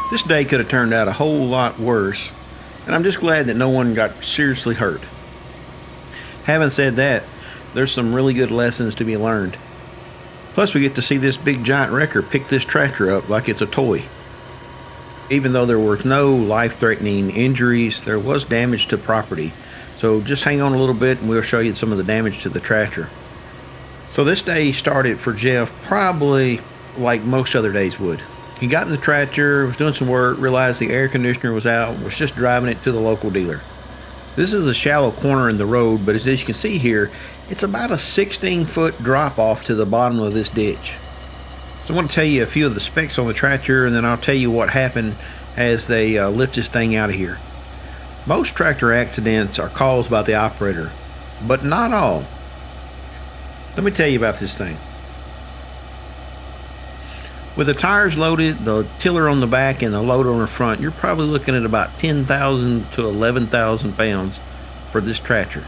This day could have turned out a whole lot worse, and I'm just glad that no one got seriously hurt. Having said that, there's some really good lessons to be learned. Plus, we get to see this big giant wrecker pick this tractor up like it's a toy. Even though there were no life-threatening injuries, there was damage to property. So just hang on a little bit and we'll show you some of the damage to the tractor. So this day started for Jeff probably like most other days would. He got in the tractor, was doing some work, realized the air conditioner was out, was just driving it to the local dealer. This is a shallow corner in the road, but as you can see here, it's about a 16-foot drop off to the bottom of this ditch. So I want to tell you a few of the specs on the tractor, and then I'll tell you what happened as they lift this thing out of here. Most tractor accidents are caused by the operator, but not all. Let me tell you about this thing. With the tires loaded, the tiller on the back, and the loader on the front, you're probably looking at about 10,000 to 11,000 pounds for this tractor.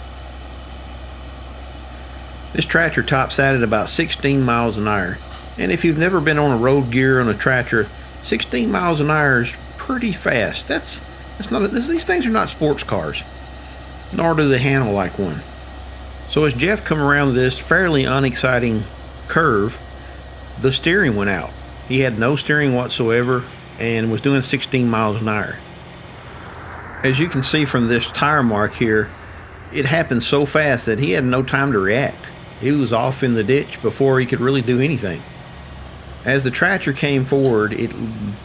This tractor tops out at about 16 miles an hour. And if you've never been on a road gear on a tractor, 16 miles an hour is pretty fast. These things are not sports cars, nor do they handle like one. So as Jeff come around this fairly unexciting curve, the steering went out. He had no steering whatsoever and was doing 16 miles an hour. As you can see from this tire mark here, it happened so fast that he had no time to react. He was off in the ditch before he could really do anything. As the tractor came forward, it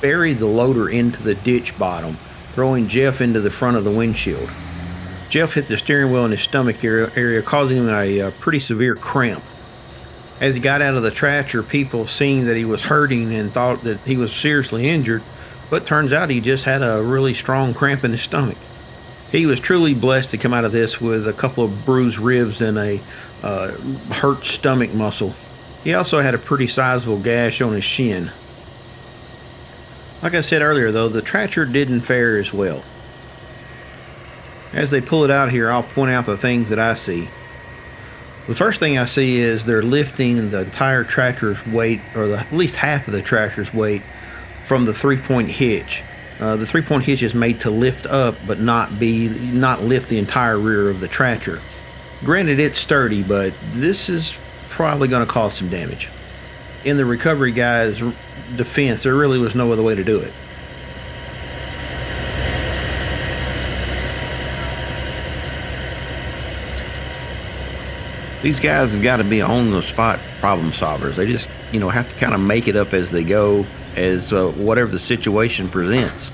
buried the loader into the ditch bottom, throwing Jeff into the front of the windshield. Jeff hit the steering wheel in his stomach area, causing him a pretty severe cramp. As he got out of the tractor, people seeing that he was hurting and thought that he was seriously injured, but turns out he just had a really strong cramp in his stomach. He was truly blessed to come out of this with a couple of bruised ribs and a hurt stomach muscle. He also had a pretty sizable gash on his shin. Like I said earlier though, the tractor didn't fare as well. As they pull it out here, I'll point out the things that I see. The first thing I see is they're lifting the entire tractor's weight, or at least half of the tractor's weight, from the 3-point hitch. The 3-point hitch is made to lift up but not lift the entire rear of the tractor. Granted, it's sturdy, but this is probably going to cause some damage. In the recovery guy's defense, there really was no other way to do it. These guys have got to be on-the-spot problem solvers. They just, have to kind of make it up as they go, as whatever the situation presents.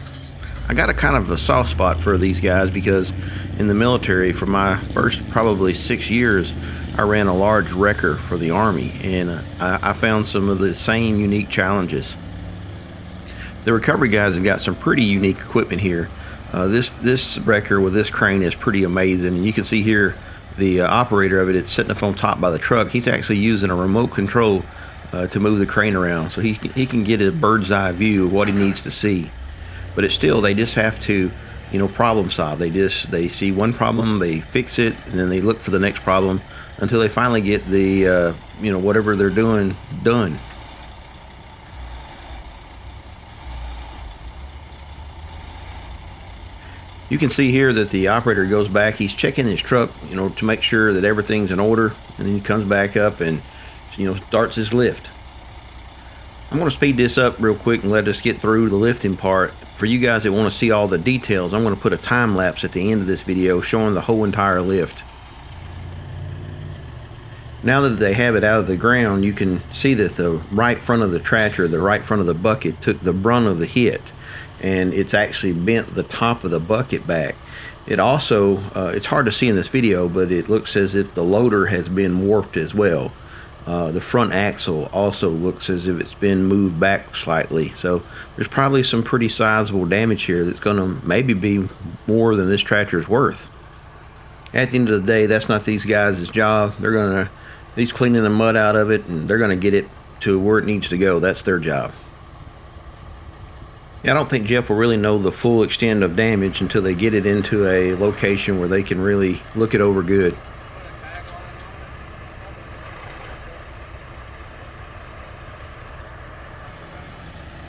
I got a kind of a soft spot for these guys because in the military, for my first probably 6 years, I ran a large wrecker for the Army, and I found some of the same unique challenges. The recovery guys have got some pretty unique equipment here. This wrecker with this crane is pretty amazing, and you can see here the operator of it, it's sitting up on top by the truck. He's actually using a remote control to move the crane around, so he can get a bird's eye view of what he needs to see. But it's still, they just have to problem solve. They see one problem, they fix it, and then they look for the next problem until they finally get the whatever they're doing done. You can see here that the operator goes back, he's checking his truck to make sure that everything's in order, and then he comes back up and starts his lift. I'm going to speed this up real quick and let us get through the lifting part. For you guys that want to see all the details, I'm going to put a time lapse at the end of this video showing the whole entire lift. Now that they have it out of the ground, you can see that the right front of the tractor, the right front of the bucket, took the brunt of the hit, and it's actually bent the top of the bucket back. It also, it's hard to see in this video, but it looks as if the loader has been warped as well. The front axle also looks as if it's been moved back slightly. So there's probably some pretty sizable damage here that's going to maybe be more than this tractor's worth. At the end of the day, that's not these guys' job. He's cleaning the mud out of it, and they're going to get it to where it needs to go. That's their job. I don't think Jeff will really know the full extent of damage until they get it into a location where they can really look it over good.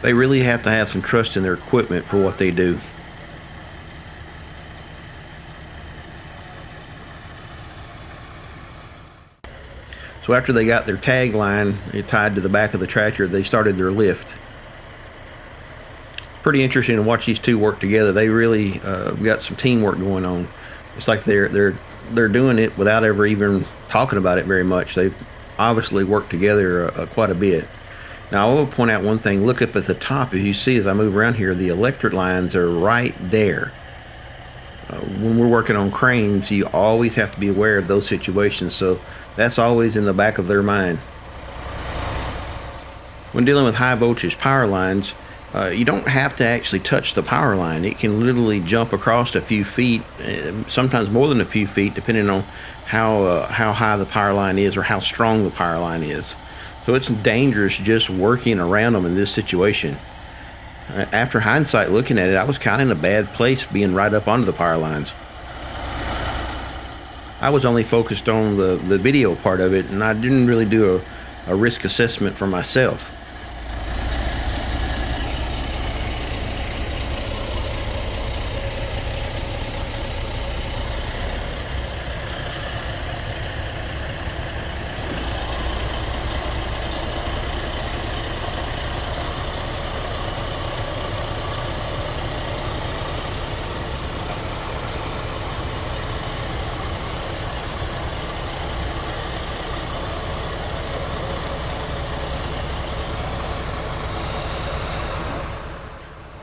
They really have to have some trust in their equipment for what they do. So after they got their tagline tied to the back of the tractor, they started their lift. Pretty interesting to watch these two work together. They really got some teamwork going on. It's like they're doing it without ever even talking about it very much. They've obviously worked together quite a bit. Now I will point out one thing. Look up at the top. As you see, as I move around here, the electric lines are right there. When we're working on cranes, you always have to be aware of those situations. So that's always in the back of their mind. When dealing with high voltage power lines, you don't have to actually touch the power line. It can literally jump across a few feet, sometimes more than a few feet, depending on how high the power line is or how strong the power line is. So it's dangerous just working around them in this situation. After hindsight looking at it, I was kind of in a bad place being right up onto the power lines. I was only focused on the video part of it, and I didn't really do a risk assessment for myself.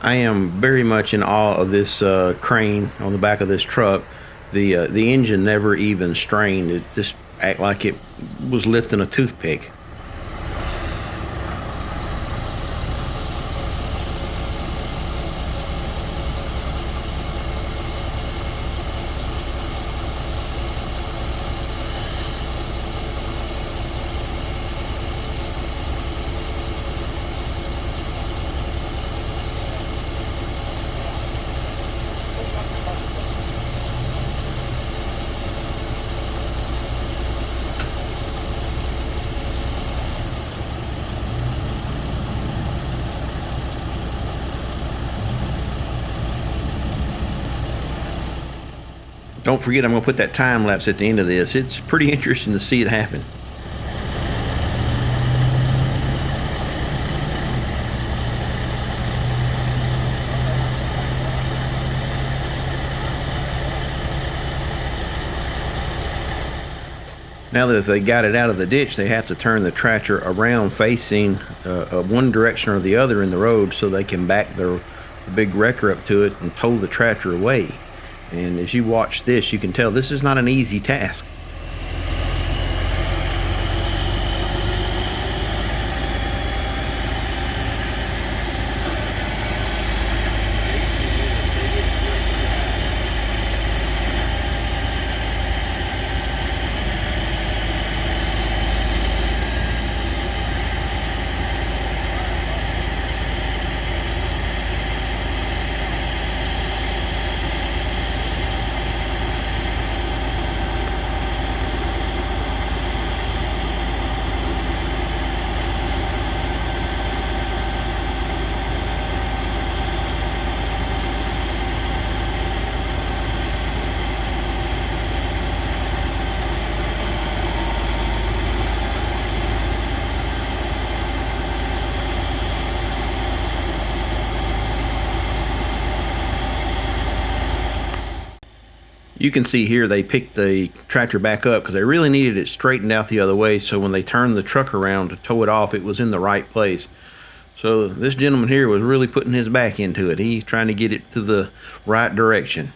I am very much in awe of this crane on the back of this truck. The engine never even strained. It just acted like it was lifting a toothpick. Don't forget, I'm going to put that time lapse at the end of this. It's pretty interesting to see it happen. Now that they got it out of the ditch, they have to turn the tractor around facing one direction or the other in the road so they can back their big wrecker up to it and tow the tractor away. And as you watch this, you can tell this is not an easy task. You can see here they picked the tractor back up because they really needed it straightened out the other way, so when they turned the truck around to tow it off, it was in the right place. So this gentleman here was really putting his back into it. He's trying to get it to the right direction.